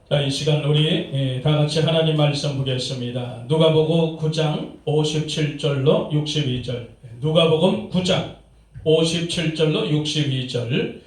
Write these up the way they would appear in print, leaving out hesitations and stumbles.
자, 이 시간 우리 다 같이 하나님 말씀 보겠습니다. 누가복음 9장 57절로 62절. 누가복음 9장 57절로 62절.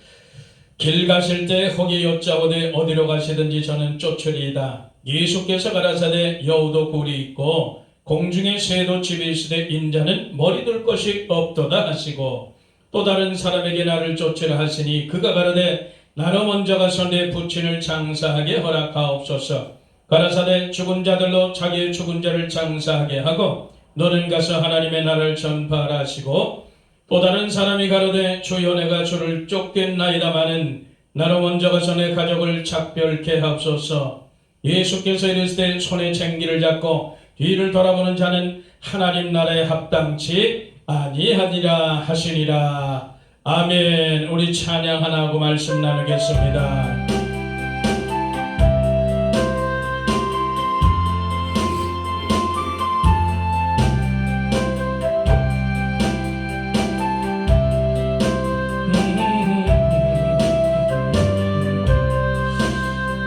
길 가실 때 거기 여짜오되 어디로 가시든지 저는 쫓으리이다. 예수께서 가라사대 여우도 굴이 있고 공중에 새도 집이 있으되 인자는 머리 둘 것이 없도다 하시고 또 다른 사람에게 나를 쫓으라 하시니 그가 가라되 나로 먼저 가서 내 부친을 장사하게 허락하옵소서. 가라사대 죽은 자들로 자기의 죽은 자를 장사하게 하고 너는 가서 하나님의 나라를 전파하라 하시고 또 다른 사람이 가로되 주여 내가 주를 쫓겠나이다마는 나로 먼저 가서 내 가족을 작별케 하옵소서. 예수께서 이르시되 손에 쟁기를 잡고 뒤를 돌아보는 자는 하나님 나라에 합당치 아니하리라 하시니라. 아멘. 우리 찬양 하나 하고 말씀 나누겠습니다.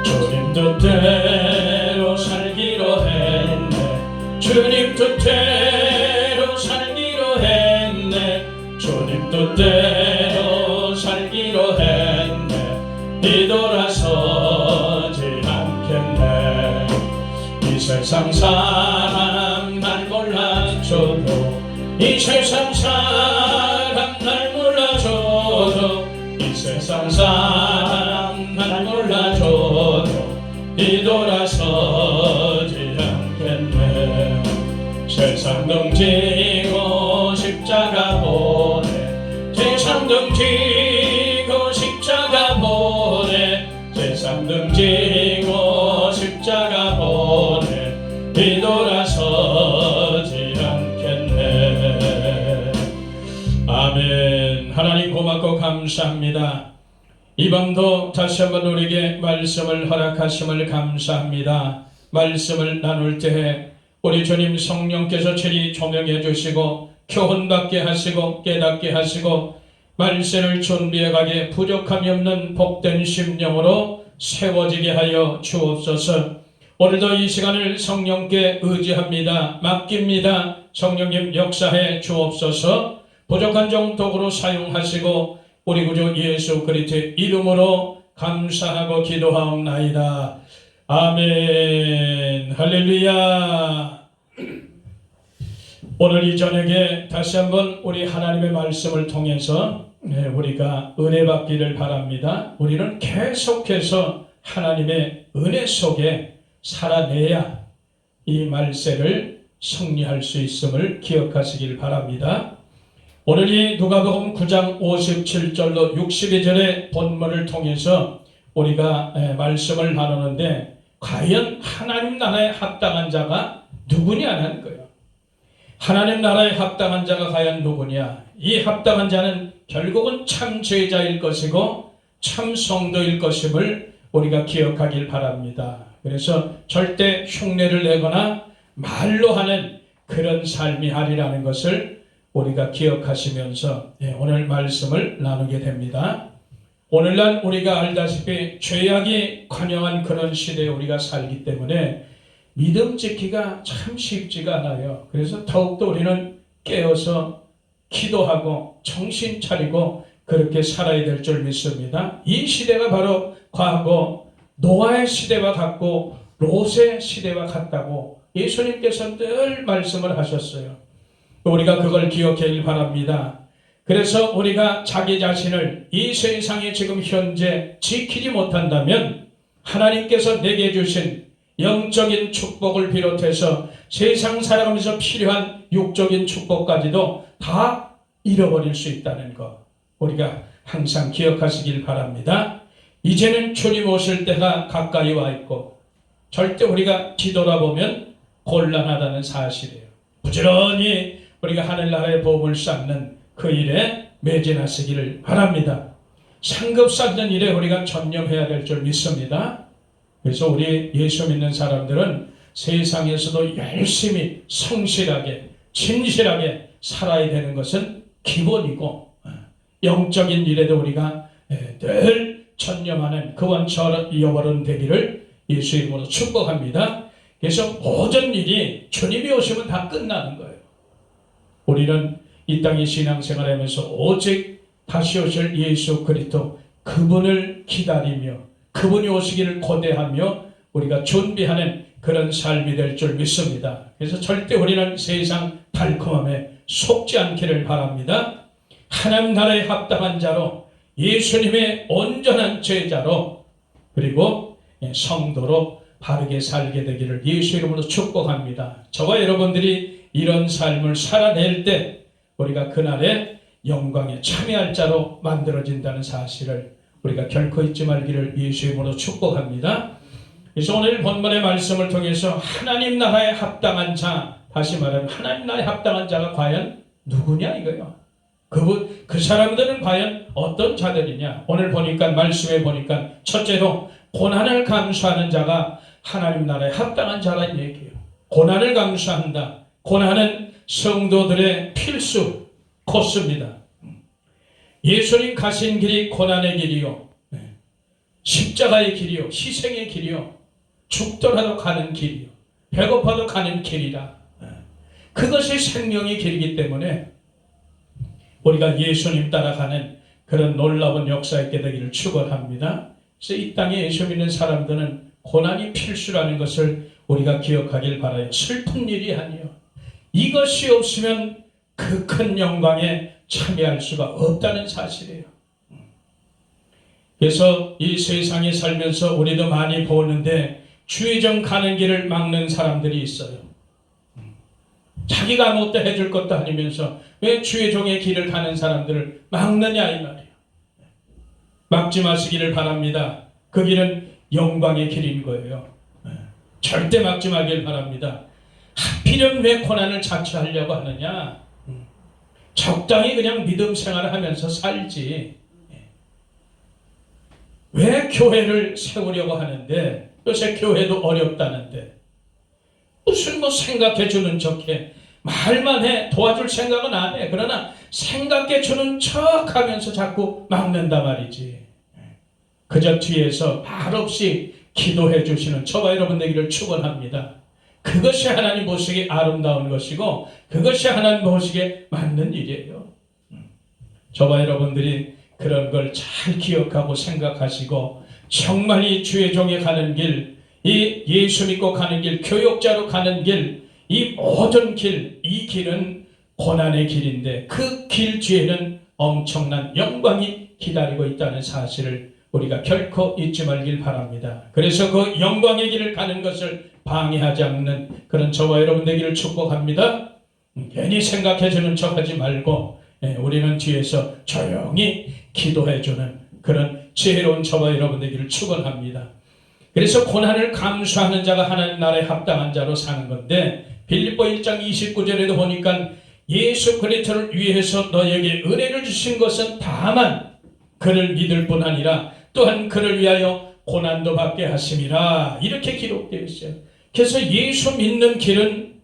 주님 뜻대로 살기로 했네. 주님 뜻대로 살기로 했네. 주님 뜻대로 살기로 했네. 뒤돌아서지 않겠네. 이 세상 사람 날 몰라줘도 이 세상 사람 날 몰라줘도 이 세상 사람 날 몰라줘도 뒤돌아서지 않겠네. 세상 등지고 십자가 보내. 세상 등지고 십자가 보내. 세상 등지고 십자가 보내. 뒤돌아서지 않겠네. 아멘. 하나님 고맙고 감사합니다. 이 밤도 다시 한번 우리에게 말씀을 허락하심을 감사합니다. 말씀을 나눌 때에 우리 주님 성령께서 저리 조명해 주시고 교훈받게 하시고 깨닫게 하시고 말씀을 준비해 가게 부족함이 없는 복된 심령으로 세워지게 하여 주옵소서. 오늘도 이 시간을 성령께 의지합니다. 맡깁니다. 성령님 역사해 주옵소서. 부족한 종 도구로 사용하시고 우리 구주 예수 그리스도의 이름으로 감사하고 기도하옵나이다. 아멘. 할렐루야. 오늘 이 저녁에 다시 한번 우리 하나님의 말씀을 통해서 우리가 은혜 받기를 바랍니다. 우리는 계속해서 하나님의 은혜 속에 살아내야 이 말세를 승리할 수 있음을 기억하시길 바랍니다. 오늘 이 누가복음 9장 57절로 62절의 본문을 통해서 우리가 말씀을 나누는데 과연 하나님 나라에 합당한 자가 누구냐는 거예요. 하나님 나라에 합당한 자가 과연 누구냐? 이 합당한 자는 결국은 참 제자일 것이고 참 성도일 것임을 우리가 기억하길 바랍니다. 그래서 절대 흉내를 내거나 말로 하는 그런 삶이 아니라는 것을 우리가 기억하시면서 오늘 말씀을 나누게 됩니다. 오늘날 우리가 알다시피 죄악이 관영한 그런 시대에 우리가 살기 때문에 믿음 지키기가 참 쉽지가 않아요. 그래서 더욱더 우리는 깨어서 기도하고 정신 차리고 그렇게 살아야 될 줄 믿습니다. 이 시대가 바로 과거 노아의 시대와 같고 롯의 시대와 같다고 예수님께서 늘 말씀을 하셨어요. 우리가 그걸 기억하길 바랍니다. 그래서 우리가 자기 자신을 이 세상에 지금 현재 지키지 못한다면 하나님께서 내게 주신 영적인 축복을 비롯해서 세상 살아가면서 필요한 육적인 축복까지도 다 잃어버릴 수 있다는 것 우리가 항상 기억하시길 바랍니다. 이제는 주님 오실 때가 가까이 와 있고 절대 우리가 뒤돌아보면 곤란하다는 사실이에요. 부지런히 우리가 하늘나라의 복을 쌓는 그 일에 매진하시기를 바랍니다. 상급 쌓는 일에 우리가 전념해야 될 줄 믿습니다. 그래서 우리 예수 믿는 사람들은 세상에서도 열심히 성실하게 진실하게 살아야 되는 것은 기본이고 영적인 일에도 우리가 늘 전념하는 그원 저런 여버른 되기를 예수 이름으로 축복합니다. 그래서 모든 일이 주님이 오시면 다 끝나는 거예요. 우리는 이 땅의 신앙생활하면서 오직 다시 오실 예수 그리스도 그분을 기다리며 그분이 오시기를 고대하며 우리가 준비하는 그런 삶이 될 줄 믿습니다. 그래서 절대 우리는 세상 달콤함에 속지 않기를 바랍니다. 하나님 나라에 합당한 자로 예수님의 온전한 제자로 그리고 성도로 바르게 살게 되기를 예수 이름으로 축복합니다. 저와 여러분들이 이런 삶을 살아낼 때 우리가 그날의 영광에 참여할 자로 만들어진다는 사실을 우리가 결코 잊지 말기를 예수 이름으로 축복합니다. 그래서 오늘 본문의 말씀을 통해서 하나님 나라에 합당한 자, 다시 말하면 하나님 나라에 합당한 자가 과연 누구냐 이거예요. 그 사람들은 과연 어떤 자들이냐. 오늘 보니까 말씀에 보니까 첫째로 고난을 감수하는 자가 하나님 나라에 합당한 자라는 얘기예요. 고난을 감수한다. 고난은 성도들의 필수 코스입니다. 예수님 가신 길이 고난의 길이요, 십자가의 길이요, 희생의 길이요, 죽더라도 가는 길이요, 배고파도 가는 길이라. 그것이 생명의 길이기 때문에 우리가 예수님 따라가는 그런 놀라운 역사 있게 되기를 축원합니다. 그래서 이 땅에 예수 믿는 사람들은 고난이 필수라는 것을 우리가 기억하길 바라요. 슬픈 일이 아니요. 이것이 없으면 그 큰 영광에 참여할 수가 없다는 사실이에요. 그래서 이 세상에 살면서 우리도 많이 보는데 주의정 가는 길을 막는 사람들이 있어요. 자기가 아무것도 해줄 것도 아니면서 왜 주의종의 길을 가는 사람들을 막느냐 이 말이에요. 막지 마시기를 바랍니다. 그 길은 영광의 길인 거예요. 절대 막지 말기를 바랍니다. 하필이면 왜 고난을 자처하려고 하느냐. 적당히 그냥 믿음 생활을 하면서 살지. 왜 교회를 세우려고 하는데 요새 교회도 어렵다는데 무슨 뭐 생각해 주는 척해. 말만 해. 도와줄 생각은 안 해. 그러나 생각해 주는 척 하면서 자꾸 막는다 말이지. 그저 뒤에서 말없이 기도해 주시는 저와 여러분 되기를 축원합니다. 그것이 하나님 보시기에 아름다운 것이고 그것이 하나님 보시기에 맞는 일이에요. 저와 여러분들이 그런 걸 잘 기억하고 생각하시고 정말 이 주의 종에 가는 길, 이 예수 믿고 가는 길, 교역자로 가는 길, 이 모든 길, 이 길은 고난의 길인데 그 길 뒤에는 엄청난 영광이 기다리고 있다는 사실을 우리가 결코 잊지 말길 바랍니다. 그래서 그 영광의 길을 가는 것을 방해하지 않는 그런 저와 여러분 되기를 축복합니다. 괜히 생각해주는 척하지 말고 우리는 뒤에서 조용히 기도해주는 그런 지혜로운 저와 여러분 되기를 축원합니다. 그래서 고난을 감수하는 자가 하나님 나라에 합당한 자로 사는 건데 빌립보 1장 29절에도 보니까 예수 그리스도를 위해서 너에게 은혜를 주신 것은 다만 그를 믿을 뿐 아니라 또한 그를 위하여 고난도 받게 하심이라 이렇게 기록되어 있어요. 그래서 예수 믿는 길은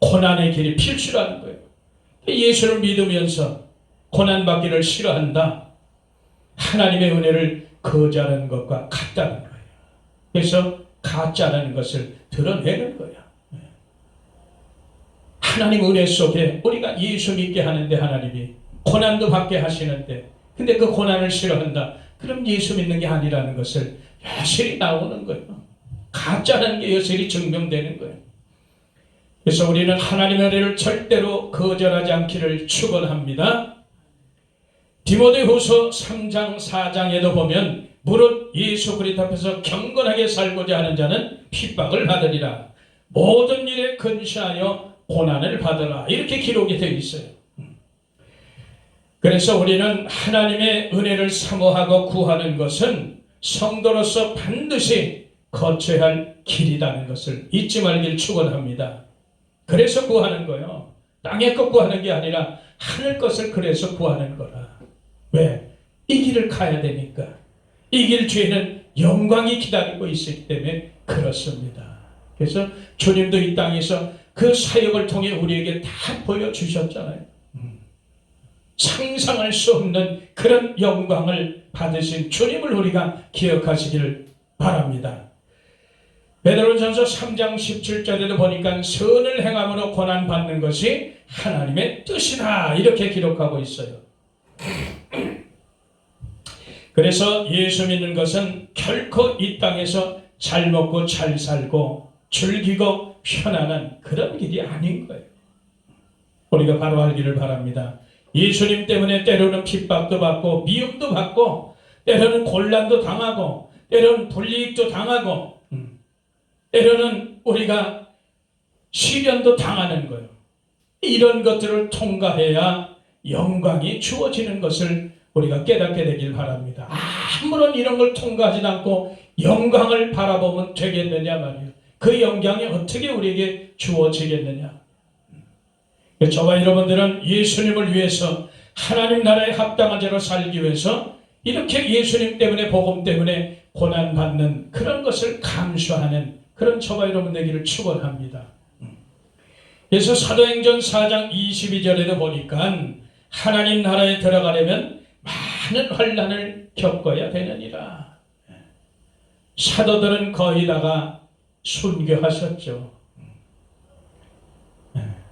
고난의 길이 필수라는 거예요. 예수를 믿으면서 고난받기를 싫어한다. 하나님의 은혜를 거절하는 것과 같다는 거예요. 그래서 가짜라는 것을 드러내는 거예요. 하나님 은혜 속에 우리가 예수 믿게 하는데 하나님이 고난도 받게 하시는데 근데 그 고난을 싫어한다. 그럼 예수 믿는 게 아니라는 것을 여실히 나오는 거예요. 가짜라는 게 여실히 증명되는 거예요. 그래서 우리는 하나님의 은혜를 절대로 거절하지 않기를 축원합니다. 디모데후서 3장 4장에도 보면 무릇 예수 그리스도 앞에서 경건하게 살고자 하는 자는 핍박을 받으리라. 모든 일에 근시하여 고난을 받으라. 이렇게 기록이 되어 있어요. 그래서 우리는 하나님의 은혜를 사모하고 구하는 것은 성도로서 반드시 거쳐야 할 길이라는 것을 잊지 말길 축원합니다. 그래서 구하는 거예요. 땅의 것 구하는 게 아니라 하늘 것을 그래서 구하는 거라. 왜? 이 길을 가야 되니까. 이 길 뒤에는 영광이 기다리고 있기 때문에 그렇습니다. 그래서 주님도 이 땅에서 그 사역을 통해 우리에게 다 보여주셨잖아요. 상상할 수 없는 그런 영광을 받으신 주님을 우리가 기억하시기를 바랍니다. 베드로전서 3장 17절에도 보니까 선을 행함으로 고난받는 것이 하나님의 뜻이다 이렇게 기록하고 있어요. 그래서 예수 믿는 것은 결코 이 땅에서 잘 먹고 잘 살고 즐기고 편안한 그런 길이 아닌 거예요. 우리가 바로 알기를 바랍니다. 예수님 때문에 때로는 핍박도 받고 미움도 받고 때로는 곤란도 당하고 때로는 불이익도 당하고 때로는 우리가 시련도 당하는 거예요. 이런 것들을 통과해야 영광이 주어지는 것을 우리가 깨닫게 되길 바랍니다. 아무런 이런 걸 통과하지 않고 영광을 바라보면 되겠느냐 말이에요. 그 영광이 어떻게 우리에게 주어지겠느냐. 저와 여러분들은 예수님을 위해서 하나님 나라에 합당한 자로 살기 위해서 이렇게 예수님 때문에 복음 때문에 고난받는 그런 것을 감수하는 그런 저와 여러분 되기를 축원합니다. 그래서 사도행전 4장 22절에도 보니까 하나님 나라에 들어가려면 많은 환난을 겪어야 되느니라. 사도들은 거의 다가 순교하셨죠.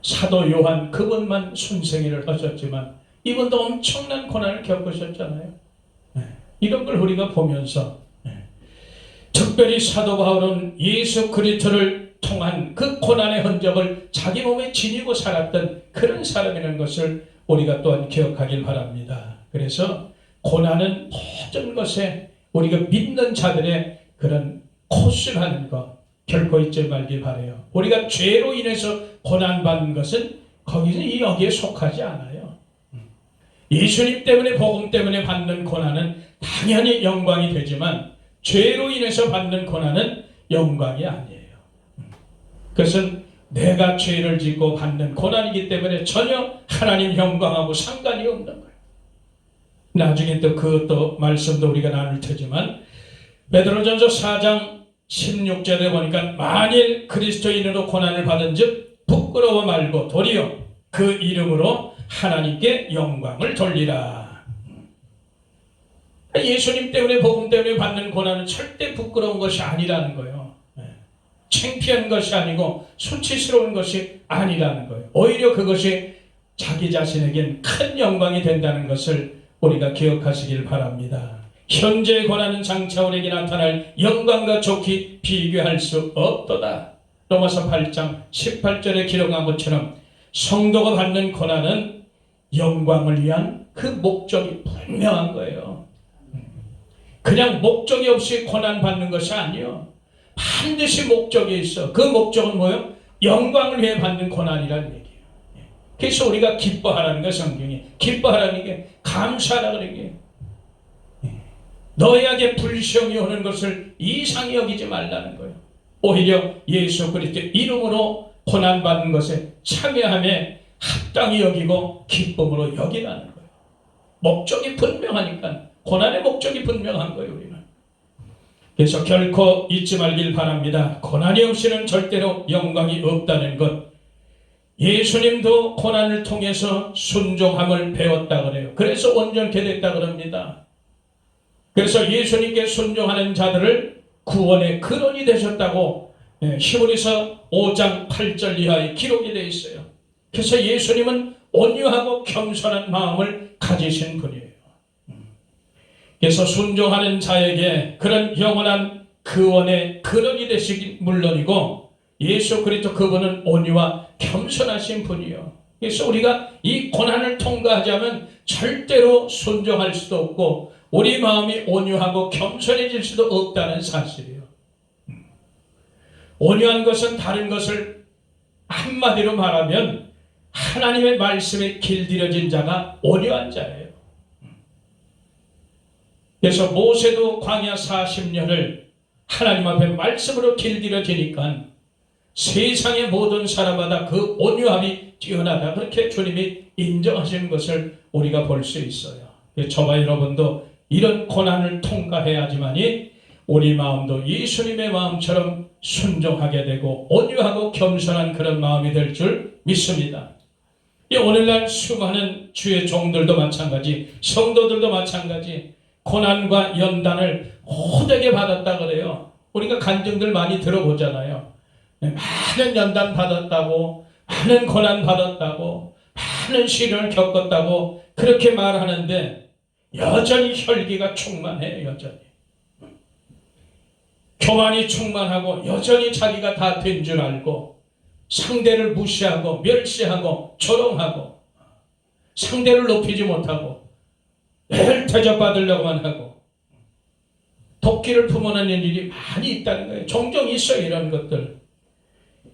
사도 요한 그분만 순생애를 하셨지만 이분도 엄청난 고난을 겪으셨잖아요. 이런 걸 우리가 보면서 특별히 사도 바울은 예수 그리스도를 통한 그 고난의 흔적을 자기 몸에 지니고 살았던 그런 사람이라는 것을 우리가 또한 기억하길 바랍니다. 그래서 고난은 모든 것에 우리가 믿는 자들의 그런 코스라는 것 결코 잊지 말길 바라요. 우리가 죄로 인해서 고난받는 것은 거기서 여기에 속하지 않아요. 예수님 때문에 복음 때문에 받는 고난은 당연히 영광이 되지만 죄로 인해서 받는 고난은 영광이 아니에요. 그것은 내가 죄를 짓고 받는 고난이기 때문에 전혀 하나님 영광하고 상관이 없는 거예요. 나중에 또 그것도 말씀도 우리가 나눌 테지만 베드로전서 4장 16절에 보니까 만일 그리스도인으로 고난을 받은 즉 부끄러워 말고 도리어 그 이름으로 하나님께 영광을 돌리라. 예수님 때문에 복음 때문에 받는 고난은 절대 부끄러운 것이 아니라는 거예요. 창피한 것이 아니고 수치스러운 것이 아니라는 거예요. 오히려 그것이 자기 자신에겐 큰 영광이 된다는 것을 우리가 기억하시길 바랍니다. 현재의 고난은 장차 우리에게 나타날 영광과 좋게 비교할 수 없도다. 로마서 8장 18절에 기록한 것처럼 성도가 받는 고난은 영광을 위한 그 목적이 분명한 거예요. 그냥 목적이 없이 고난 받는 것이 아니에요. 반드시 목적이 있어. 그 목적은 뭐예요? 영광을 위해 받는 고난이라는 얘기예요. 그래서 우리가 기뻐하라는 거 성경이 기뻐하라는 게 감사하라는 게 너희에게 불시험이 오는 것을 이상히 여기지 말라는 거예요. 오히려 예수 그리스도의 이름으로 고난받는 것에 참여함에 합당히 여기고 기쁨으로 여기라는 거예요. 목적이 분명하니까 고난의 목적이 분명한 거예요. 우리는 그래서 결코 잊지 말길 바랍니다. 고난이 없이는 절대로 영광이 없다는 것. 예수님도 고난을 통해서 순종함을 배웠다 그래요. 그래서 온전케 됐다 그럽니다. 그래서 예수님께 순종하는 자들을 구원의 근원이 되셨다고 히브리서 5장 8절 이하에 기록이 되어 있어요. 그래서 예수님은 온유하고 겸손한 마음을 가지신 분이에요. 그래서 순종하는 자에게 그런 영원한 구원의 근원이 되시기 물론이고 예수 그리스도 그분은 온유와 겸손하신 분이요. 그래서 우리가 이 고난을 통과하자면 절대로 순종할 수도 없고 우리 마음이 온유하고 겸손해질 수도 없다는 사실이에요. 온유한 것은 다른 것을 한마디로 말하면 하나님의 말씀에 길들여진 자가 온유한 자예요. 그래서 모세도 광야 40년을 하나님 앞에 말씀으로 길들여지니까 세상의 모든 사람마다 그 온유함이 뛰어나다 그렇게 주님이 인정하시는 것을 우리가 볼 수 있어요. 저와 여러분도 이런 고난을 통과해야지만이 우리 마음도 예수님의 마음처럼 순종하게 되고 온유하고 겸손한 그런 마음이 될 줄 믿습니다. 오늘날 수많은 주의 종들도 마찬가지 성도들도 마찬가지 고난과 연단을 호되게 받았다 그래요. 우리가 간증들 많이 들어보잖아요. 많은 연단 받았다고, 많은 고난 받았다고, 많은 시련을 겪었다고 그렇게 말하는데 여전히 혈기가 충만해요. 여전히 교만이 충만하고 여전히 자기가 다 된 줄 알고 상대를 무시하고 멸시하고 조롱하고 상대를 높이지 못하고 매일 대접받으려고만 하고 도끼를 품어내는 일이 많이 있다는 거예요. 종종 있어요. 이런 것들.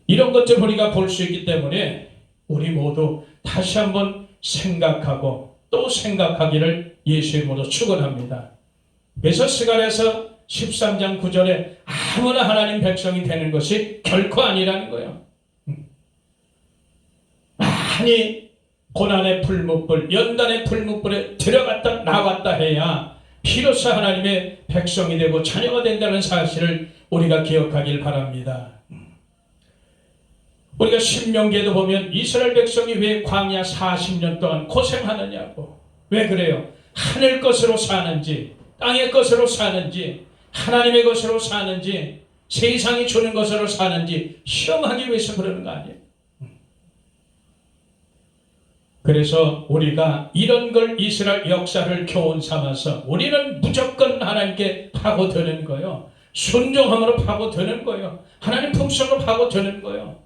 이런 것들 우리가 볼 수 있기 때문에 우리 모두 다시 한번 생각하고 또 생각하기를 예수 이름으로 축원합니다. 에베소서에서 13장 9절에 아무나 하나님 백성이 되는 것이 결코 아니라는 거예요. 많이 고난의 풀무불, 연단의 풀무불에 들어갔다 나왔다 해야 비로소 하나님의 백성이 되고 자녀가 된다는 사실을 우리가 기억하길 바랍니다. 우리가 신명기에도 보면 이스라엘 백성이 왜 광야 40년 동안 고생하느냐고. 왜 그래요? 하늘 것으로 사는지 땅의 것으로 사는지 하나님의 것으로 사는지 세상이 주는 것으로 사는지 시험하기 위해서 그러는 거 아니에요? 그래서 우리가 이런 걸 이스라엘 역사를 교훈 삼아서 우리는 무조건 하나님께 파고드는 거예요. 순종함으로 파고드는 거예요. 하나님 품성으로 파고드는 거예요.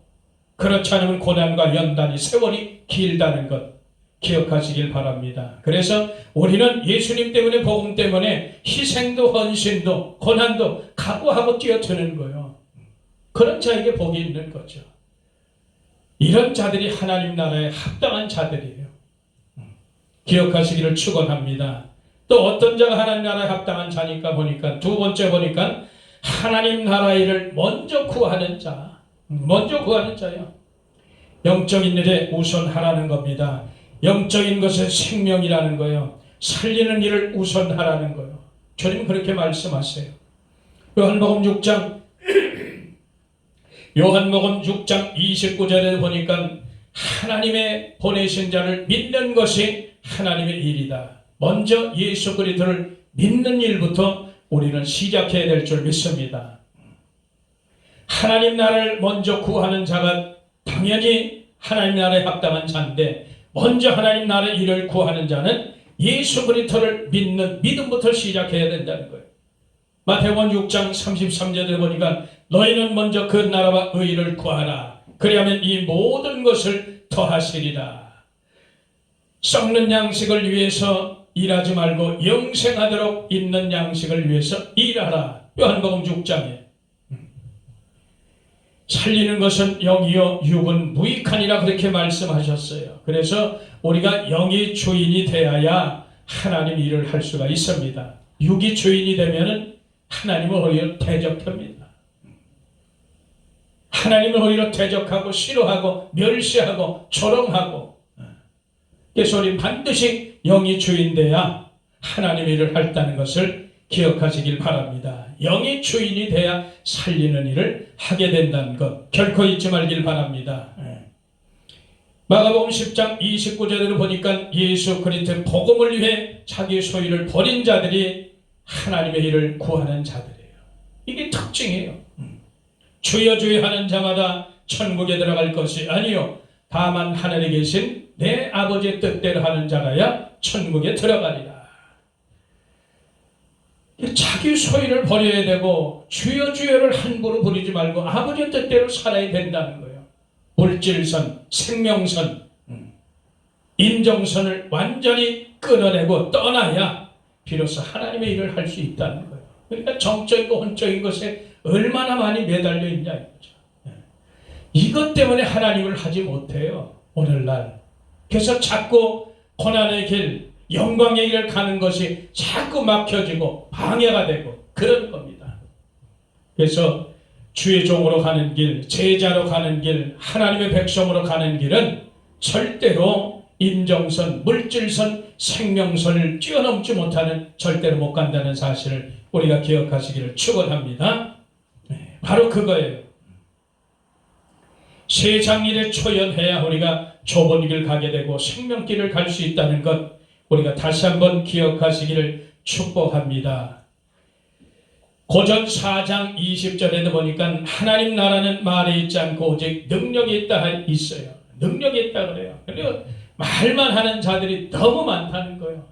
그렇지 않으면 고난과 연단이 세월이 길다는 것 기억하시길 바랍니다. 그래서 우리는 예수님 때문에 복음 때문에 희생도 헌신도 고난도 각오하고 뛰어드는 거예요. 그런 자에게 복이 있는 거죠. 이런 자들이 하나님 나라에 합당한 자들이에요. 기억하시기를 축원합니다. 또 어떤 자가 하나님 나라에 합당한 자니까 보니까 두 번째 보니까 하나님 나라의 일을 먼저 구하는 자. 먼저 구하는 자예요. 영적인 일에 우선하라는 겁니다. 영적인 것은 생명이라는 거예요. 살리는 일을 우선하라는 거예요. 주님 그렇게 말씀하세요. 요한복음 6장 29절에 보니까 하나님의 보내신 자를 믿는 것이 하나님의 일이다. 먼저 예수 그리스도를 믿는 일부터 우리는 시작해야 될 줄 믿습니다. 하나님 나라를 먼저 구하는 자가 당연히 하나님 나라에 합당한 자인데 먼저 하나님 나라의 일을 구하는 자는 예수 그리스도를 믿는 믿음부터 시작해야 된다는 거예요. 마태복음 6장 33절에 보니까 너희는 먼저 그 나라와 의를 구하라. 그리하면 이 모든 것을 더하시리라. 썩는 양식을 위해서 일하지 말고 영생하도록 있는 양식을 위해서 일하라. 요한복음 6장에 살리는 것은 영이요 육은 무익하니라 그렇게 말씀하셨어요. 그래서 우리가 영이 주인이 되어야 하나님 일을 할 수가 있습니다. 육이 주인이 되면은 하나님을 오히려 대적합니다. 하나님을 오히려 대적하고 싫어하고 멸시하고 조롱하고. 그래서 우리 반드시 영이 주인 돼야 하나님 일을 할다는 것을 기억하시길 바랍니다. 영이 주인이 돼야 살리는 일을 하게 된다는 것 결코 잊지 말길 바랍니다. 마가복음 10장 29절을 보니까 예수 그리스도의 복음을 위해 자기 소유를 버린 자들이 하나님의 일을 구하는 자들이에요. 이게 특징이에요. 주여 주여 하는 자마다 천국에 들어갈 것이 아니요 다만 하늘에 계신 내 아버지의 뜻대로 하는 자라야 천국에 들어가리라. 자기 소유를 버려야 되고 주여 주여를 함부로 부르지 말고 아버지의 뜻대로 살아야 된다는 거예요. 물질선, 생명선, 인정선을 완전히 끊어내고 떠나야 비로소 하나님의 일을 할 수 있다는 거예요. 그러니까 정적이고 혼적인 것에 얼마나 많이 매달려 있냐 이거죠. 이것 때문에 하나님을 하지 못해요. 오늘날. 그래서 자꾸 고난의 길, 영광의 길을 가는 것이 자꾸 막혀지고 방해가 되고 그런 겁니다. 그래서 주의 종으로 가는 길, 제자로 가는 길, 하나님의 백성으로 가는 길은 절대로 인정선, 물질선, 생명선을 뛰어넘지 못하는 절대로 못 간다는 사실을 우리가 기억하시기를 축원합니다. 바로 그거예요. 세상 일에 초연해야 우리가 좁은 길 가게 되고 생명길을 갈 수 있다는 것 우리가 다시 한번 기억하시기를 축복합니다. 고전 4장 20절에도 보니까 하나님 나라는 말에 있지 않고 오직 능력이 있다 있어요. 능력이 있다 그래요. 그리고 말만 하는 자들이 너무 많다는 거예요.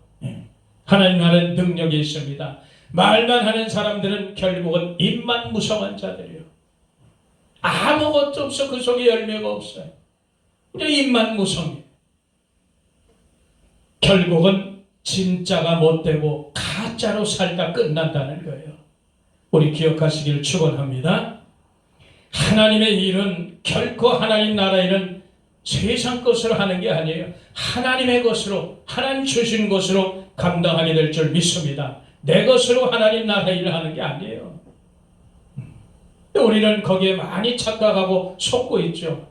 하나님 나라는 능력이 있습니다. 말만 하는 사람들은 결국은 입만 무성한 자들이에요. 아무것도 없어. 그 속에 열매가 없어요. 그냥 입만 무성해. 결국은 진짜가 못되고 가짜로 살다 끝난다는 거예요. 우리 기억하시기를 축원합니다. 하나님의 일은 결코 하나님 나라 일은 세상 것으로 하는 게 아니에요. 하나님의 것으로, 하나님 주신 것으로 감당하게 될 줄 믿습니다. 내 것으로 하나님 나라 일을 하는 게 아니에요. 우리는 거기에 많이 착각하고 속고 있죠.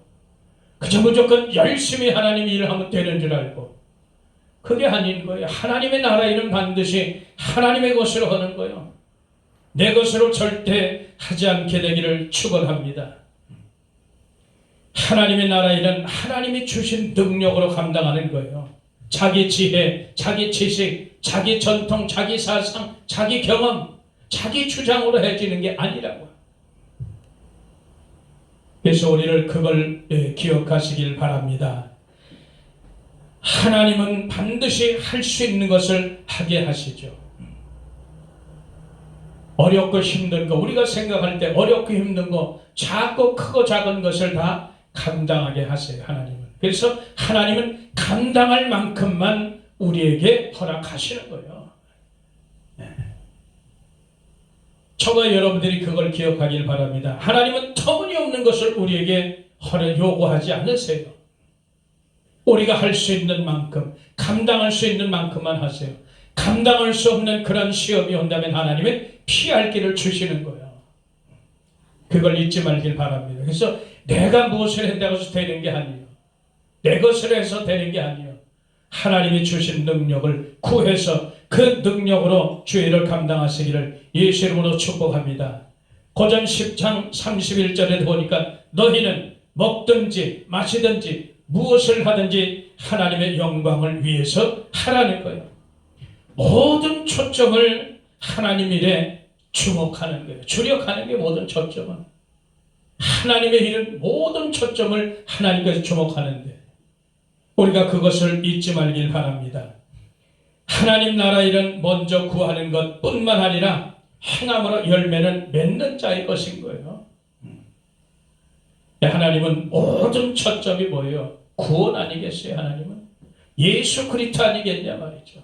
그저 무조건 열심히 하나님 일을 하면 되는 줄 알고. 그게 아닌 거예요. 하나님의 나라 일은 반드시 하나님의 것으로 하는 거예요. 내 것으로 절대 하지 않게 되기를 축원합니다. 하나님의 나라 일은 하나님이 주신 능력으로 감당하는 거예요. 자기 지혜, 자기 지식, 자기 전통, 자기 사상, 자기 경험, 자기 주장으로 해지는 게 아니라고. 그래서 우리를 그걸 기억하시길 바랍니다. 하나님은 반드시 할 수 있는 것을 하게 하시죠. 어렵고 힘든 거, 우리가 생각할 때 어렵고 힘든 거, 작고 크고 작은 것을 다 감당하게 하세요. 하나님은. 그래서 하나님은 감당할 만큼만 우리에게 허락하시는 거예요. 저와 여러분들이 그걸 기억하길 바랍니다. 하나님은 터무니없는 것을 우리에게 요구하지 않으세요. 우리가 할 수 있는 만큼, 감당할 수 있는 만큼만 하세요. 감당할 수 없는 그런 시험이 온다면 하나님은 피할 길을 주시는 거예요. 그걸 잊지 말길 바랍니다. 그래서 내가 무엇을 한다고 해서 되는 게 아니에요. 내 것을 해서 되는 게 아니에요. 하나님이 주신 능력을 구해서 그 능력으로 주의를 감당하시기를 예수 이름으로 축복합니다. 고전 10장 31절에 보니까 너희는 먹든지 마시든지 무엇을 하든지 하나님의 영광을 위해서 하라는 거예요. 모든 초점을 하나님 일에 주목하는 거예요. 주력하는 게 모든 초점은. 하나님의 일은 모든 초점을 하나님께서 주목하는데 우리가 그것을 잊지 말길 바랍니다. 하나님 나라 일은 먼저 구하는 것뿐만 아니라 행함으로 열매는 맺는 자의 것인 거예요. 하나님은 모든 초점이 뭐예요? 구원 아니겠어요? 하나님은 예수 그리스도 아니겠냐 말이죠.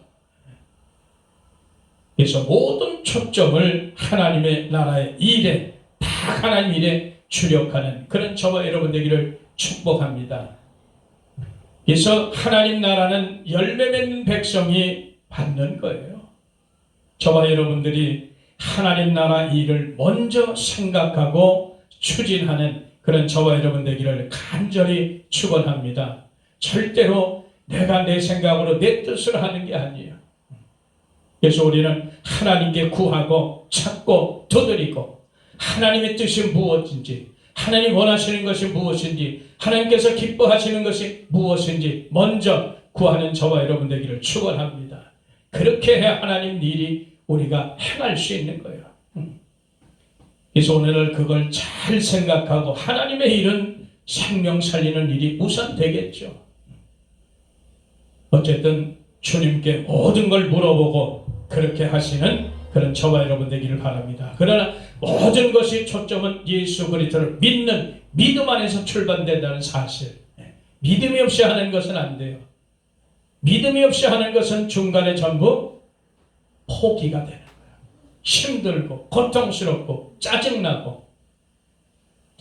그래서 모든 초점을 하나님의 나라의 일에, 다 하나님 일에 주력하는 그런 저와 여러분 되기를 축복합니다. 그래서 하나님 나라는 열매 맺는 백성이 받는 거예요. 저와 여러분들이 하나님 나라 일을 먼저 생각하고 추진하는 그런 저와 여러분 되기를 간절히 축원합니다. 절대로 내가 내 생각으로 내 뜻으로 하는 게 아니에요. 그래서 우리는 하나님께 구하고 찾고 두드리고 하나님의 뜻이 무엇인지, 하나님 원하시는 것이 무엇인지, 하나님께서 기뻐하시는 것이 무엇인지 먼저 구하는 저와 여러분 되기를 축원합니다. 그렇게 해야 하나님 일이 우리가 행할 수 있는 거예요. 그래서 오늘 그걸 잘 생각하고 하나님의 일은 생명 살리는 일이 우선 되겠죠. 어쨌든 주님께 모든 걸 물어보고 그렇게 하시는 그런 저와 여러분 되기를 바랍니다. 그러나 모든 것이 초점은 예수 그리스도를 믿는 믿음 안에서 출발된다는 사실. 믿음이 없이 하는 것은 안 돼요. 믿음이 없이 하는 것은 중간에 전부 포기가 되는 거예요. 힘들고 고통스럽고 짜증나고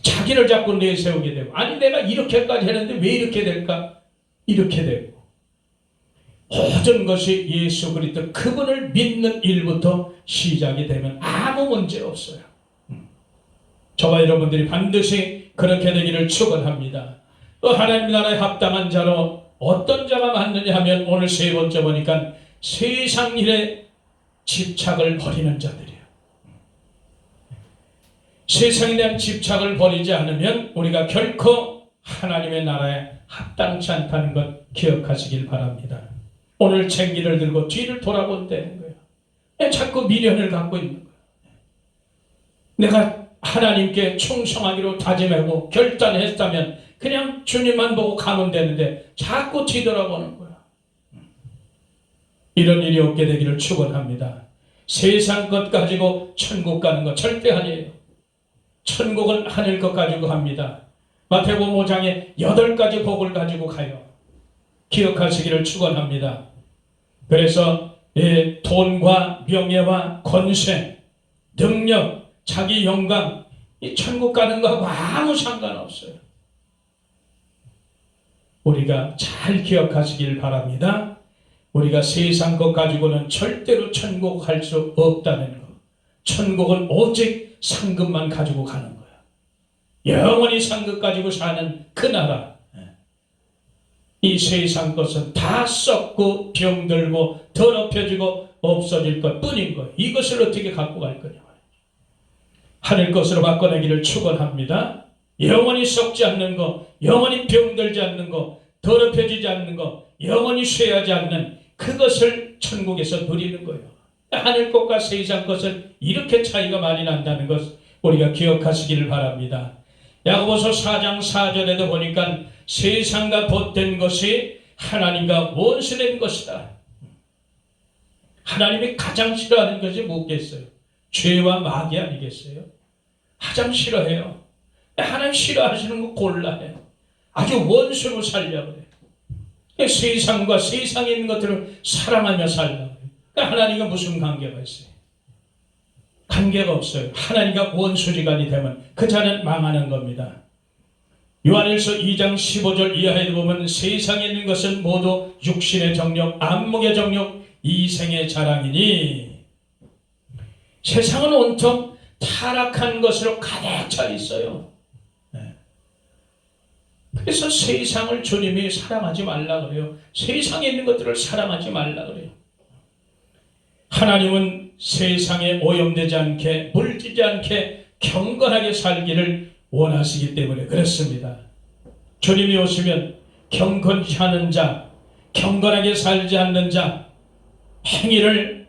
자기를 자꾸 내세우게 되고, 아니 내가 이렇게까지 했는데 왜 이렇게 될까? 이렇게 되고, 모든 것이 예수 그리스도 그분을 믿는 일부터 시작이 되면 아무 문제 없어요. 저와 여러분들이 반드시 그렇게 되기를 축원합니다. 또 하나님 나라에 합당한 자로 어떤 자가 맞느냐 하면 오늘 세 번째 보니까 세상 일에 집착을 버리는 자들이에요. 세상에 대한 집착을 버리지 않으면 우리가 결코 하나님의 나라에 합당치 않다는 것 기억하시길 바랍니다. 오늘 챙기를 들고 뒤를 돌아본다는 거예요. 자꾸 미련을 갖고 있는 거예요. 내가 하나님께 충성하기로 다짐하고 결단했다면 그냥 주님만 보고 가면 되는데 자꾸 뒤돌아보는 거야. 이런 일이 없게 되기를 축원합니다. 세상 것 가지고 천국 가는 거 절대 아니에요. 천국은 하늘 것 가지고 갑니다. 마태복음 5장에 8가지 복을 가지고 가요. 기억하시기를 축원합니다. 그래서 돈과 명예와 권세, 능력, 자기 영광, 이 천국 가는 거하고 아무 상관없어요. 우리가 잘 기억하시길 바랍니다. 우리가 세상 것 가지고는 절대로 천국 갈 수 없다는 것. 천국은 오직 상급만 가지고 가는 거야. 영원히 상급 가지고 사는 그 나라. 이 세상 것은 다 썩고 병들고 더럽혀지고 없어질 것 뿐인 거예요. 이것을 어떻게 갖고 갈 거냐. 하늘 것으로 바꿔내기를 축원합니다. 영원히 썩지 않는 것, 영원히 병들지 않는 것, 더럽혀지지 않는 것, 영원히 쇠하지 않는 그것을 천국에서 누리는 거예요. 하늘 것과 세상 것은 이렇게 차이가 많이 난다는 것 우리가 기억하시기를 바랍니다. 야고보서 4장 4절에도 보니까 세상과 벗된 것이 하나님과 원수된 것이다. 하나님이 가장 싫어하는 것이 뭐겠어요? 죄와 마귀 아니겠어요? 가장 싫어해요. 하나님 싫어하시는 거 곤란해요. 아주 원수로 살려고 그래요. 세상과 세상에 있는 것들을 사랑하며 살려고 그래요. 하나님과 무슨 관계가 있어요? 관계가 없어요. 하나님과 원수지간이 되면 그 자는 망하는 겁니다. 요한일서 2장 15절 이하에 보면 세상에 있는 것은 모두 육신의 정욕, 안목의 정욕, 이생의 자랑이니 세상은 온통 타락한 것으로 가득 차 있어요. 그래서 세상을 주님이 사랑하지 말라 그래요. 세상에 있는 것들을 사랑하지 말라 그래요. 하나님은 세상에 오염되지 않게 물들지 않게 경건하게 살기를 원하시기 때문에 그렇습니다. 주님이 오시면 경건히 하는 자, 경건하게 살지 않는 자, 행위를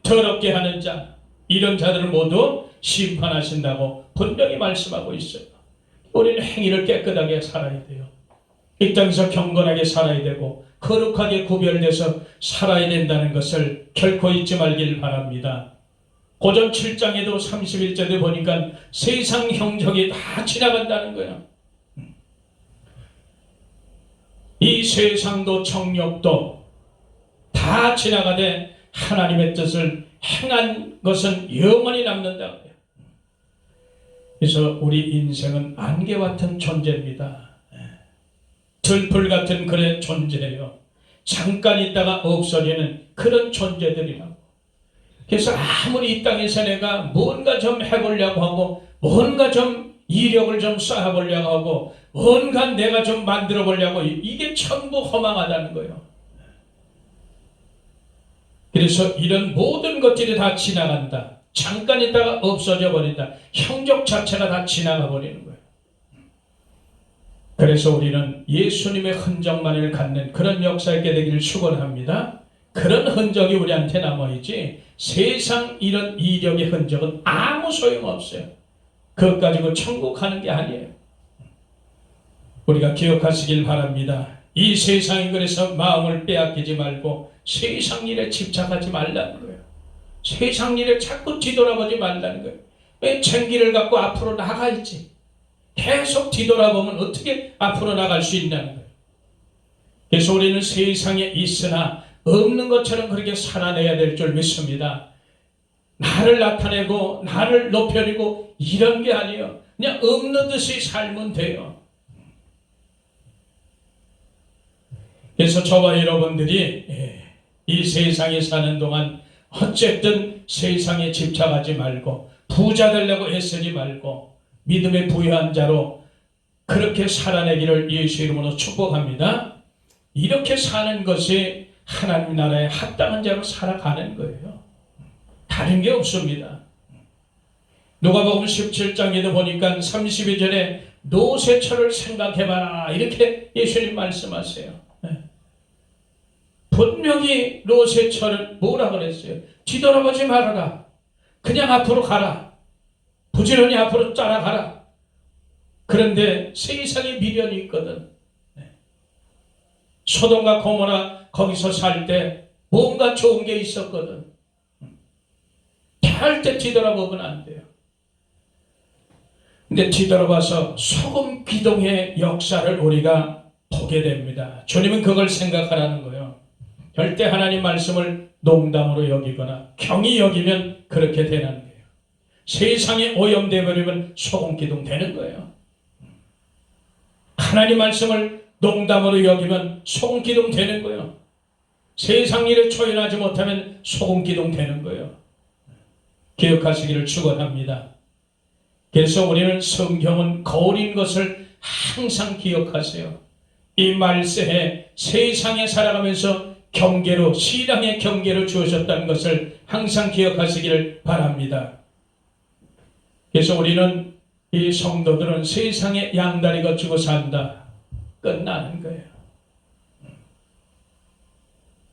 더럽게 하는 자, 이런 자들을 모두 심판하신다고 분명히 말씀하고 있어요. 우리는 행위를 깨끗하게 살아야 돼요. 이 땅에서 경건하게 살아야 되고 거룩하게 구별돼서 살아야 된다는 것을 결코 잊지 말길 바랍니다. 고전 7장에도 31절에 보니까 세상 형적이 다 지나간다는 거예요. 이 세상도 정욕도 다 지나가되 하나님의 뜻을 행한 것은 영원히 남는다. 그래서 우리 인생은 안개 같은 존재입니다. 들풀 같은 그런 존재예요. 잠깐 있다가 없어지는 그런 존재들이라고. 그래서 아무리 이 땅에서 내가 뭔가 좀 해보려고 하고 뭔가 좀 이력을 좀 쌓아보려고 하고 뭔가 내가 좀 만들어 보려고 이게 전부 허망하다는 거예요. 그래서 이런 모든 것들이 다 지나간다. 잠깐 있다가 없어져 버린다. 형적 자체가 다 지나가 버리는 거예요. 그래서 우리는 예수님의 흔적만을 갖는 그런 역사 있게 되기를 축원합니다. 그런 흔적이 우리한테 남아있지 세상 이런 이력의 흔적은 아무 소용없어요. 그것 가지고 천국 가는 게 아니에요. 우리가 기억하시길 바랍니다. 이 세상에 그래서 마음을 빼앗기지 말고 세상 일에 집착하지 말라는 거예요. 세상 일에 자꾸 뒤돌아보지 말라는 거예요. 왜 생기를 갖고 앞으로 나가 있지? 계속 뒤돌아보면 어떻게 앞으로 나갈 수 있냐는 거예요. 그래서 우리는 세상에 있으나 없는 것처럼 그렇게 살아내야 될 줄 믿습니다. 나를 나타내고 나를 높여리고 이런 게 아니에요. 그냥 없는 듯이 살면 돼요. 그래서 저와 여러분들이 이 세상에 사는 동안 어쨌든 세상에 집착하지 말고 부자 되려고 애쓰지 말고 믿음의 부유한 자로 그렇게 살아내기를 예수 이름으로 축복합니다. 이렇게 사는 것이 하나님 나라에 합당한 자로 살아가는 거예요. 다른 게 없습니다. 누가복음 17장에도 보니까 32절에 노새처를 생각해봐라 이렇게 예수님 말씀하세요. 분명히 노새처를 뭐라 그랬어요? 뒤돌아보지 말아라. 그냥 앞으로 가라. 부지런히 앞으로 따라가라. 그런데 세상에 미련이 있거든. 소돔과 고모라 거기서 살 때 뭔가 좋은 게 있었거든. 할 때 뒤돌아보면 안 돼요. 근데 뒤돌아봐서 소금 기둥의 역사를 우리가 보게 됩니다. 주님은 그걸 생각하라는 거예요. 절대 하나님 말씀을 농담으로 여기거나 경히 여기면 그렇게 되는 거예요. 세상에 오염되어 버리면 소금 기둥 되는 거예요. 하나님 말씀을 농담으로 여기면 소금 기둥 되는 거예요. 세상 일에 초연하지 못하면 소금 기둥 되는 거예요. 기억하시기를 축원합니다. 그래서 우리는 성경은 거울인 것을 항상 기억하세요. 이 말세에 세상에 살아가면서 경계로, 신앙의 경계로 주어졌다는 것을 항상 기억하시기를 바랍니다. 그래서 우리는, 이 성도들은 세상에 양다리 거치고 산다. 끝나는 거예요.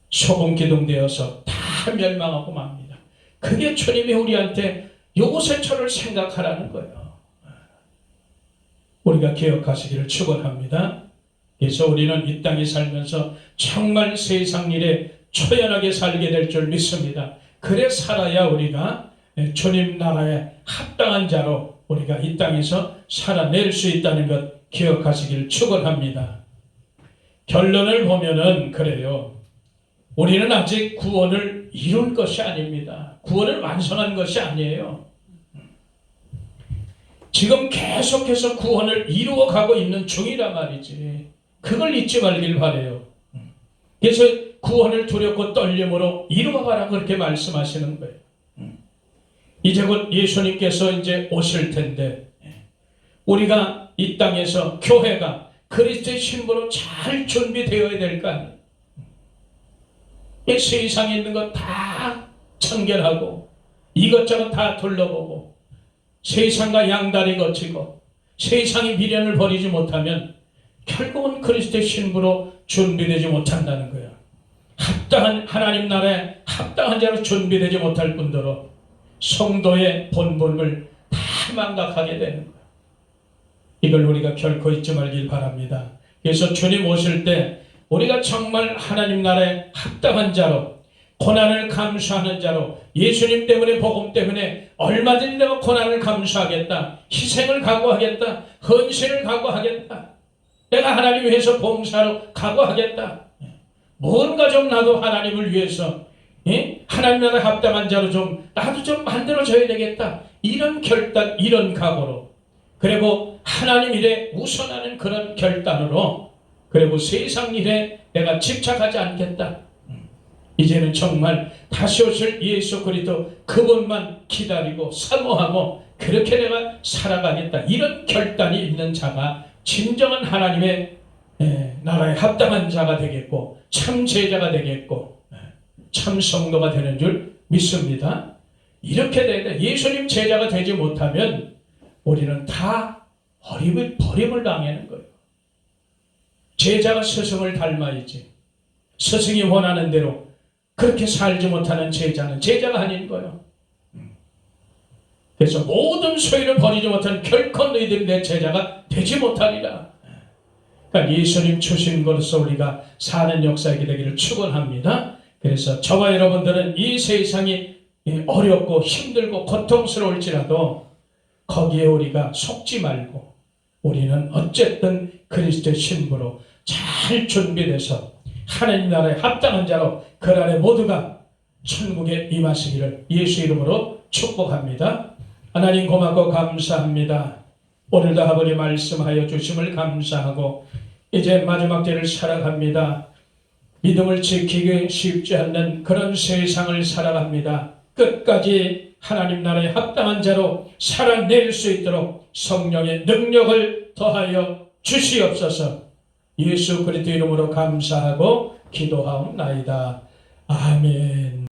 소금 기둥 되어서 다 멸망하고 맙니다. 그게 주님이 우리한테 요새처를 생각하라는 거예요. 우리가 기억하시기를 축원합니다. 그래서 우리는 이 땅에 살면서 정말 세상 일에 초연하게 살게 될 줄 믿습니다. 그래 살아야 우리가 주님 나라에 합당한 자로 우리가 이 땅에서 살아낼 수 있다는 것 기억하시기를 축원합니다. 결론을 보면은 그래요. 우리는 아직 구원을 이룬 것이 아닙니다. 구원을 완성한 것이 아니에요. 지금 계속해서 구원을 이루어가고 있는 중이란 말이지. 그걸 잊지 말길 바라요. 그래서 구원을 두렵고 떨림으로 이루어가라 그렇게 말씀하시는 거예요. 이제 곧 예수님께서 이제 오실 텐데 우리가 이 땅에서 교회가 그리스도의 신부로 잘 준비되어야 될 거 아니에요. 이 세상에 있는 것 다 청결하고 이것저것 다 둘러보고 세상과 양다리 거치고 세상의 미련을 버리지 못하면 결국은 그리스도의 신부로 준비되지 못한다는 거예요. 합당한 하나님 나라에 합당한 자로 준비되지 못할 뿐더러 성도의 본분을 다 망각하게 되는 거예요. 이걸 우리가 결코 잊지 말길 바랍니다. 그래서 주님 오실 때 우리가 정말 하나님 나라에 합당한 자로 고난을 감수하는 자로 예수님 때문에 복음 때문에 얼마든지 내가 고난을 감수하겠다. 희생을 각오하겠다. 헌신을 각오하겠다. 내가 하나님 위해서 봉사로 각오하겠다. 뭔가 좀 나도 하나님을 위해서 하나님 나라에 합당한 자로 좀 나도 좀 만들어져야 되겠다. 이런 결단, 이런 각오로 그리고 하나님 일에 우선하는 그런 결단으로 그리고 세상 일에 내가 집착하지 않겠다. 이제는 정말 다시 오실 예수 그리스도 그분만 기다리고 사모하고 그렇게 내가 살아가겠다. 이런 결단이 있는 자가 진정한 하나님의 나라에 합당한 자가 되겠고 참 제자가 되겠고 참 성도가 되는 줄 믿습니다. 이렇게 되다 예수님 제자가 되지 못하면 우리는 다 버림을 당하는 거예요. 제자가 스승을 닮아야지. 스승이 원하는 대로 그렇게 살지 못하는 제자는 제자가 아닌 거예요. 그래서 모든 소유를 버리지 못하는 결코 너희들이 내 제자가 되지 못하리라. 그러니까 예수님 주신 것으로 우리가 사는 역사이게 되기를 축원합니다. 그래서 저와 여러분들은 이 세상이 어렵고 힘들고 고통스러울지라도 거기에 우리가 속지 말고 우리는 어쨌든 그리스도의 신부로 잘 준비돼서 하나님 나라에 합당한 자로 그날에 모두가 천국에 임하시기를 예수 이름으로 축복합니다. 하나님 고맙고 감사합니다. 오늘도 아버지 말씀하여 주심을 감사하고 이제 마지막 때를 살아갑니다. 믿음을 지키기 쉽지 않는 그런 세상을 살아갑니다. 끝까지 하나님 나라에 합당한 자로 살아낼 수 있도록 성령의 능력을 더하여 주시옵소서. 예수 그리스도 이름으로 감사하고 기도하옵나이다. 아멘.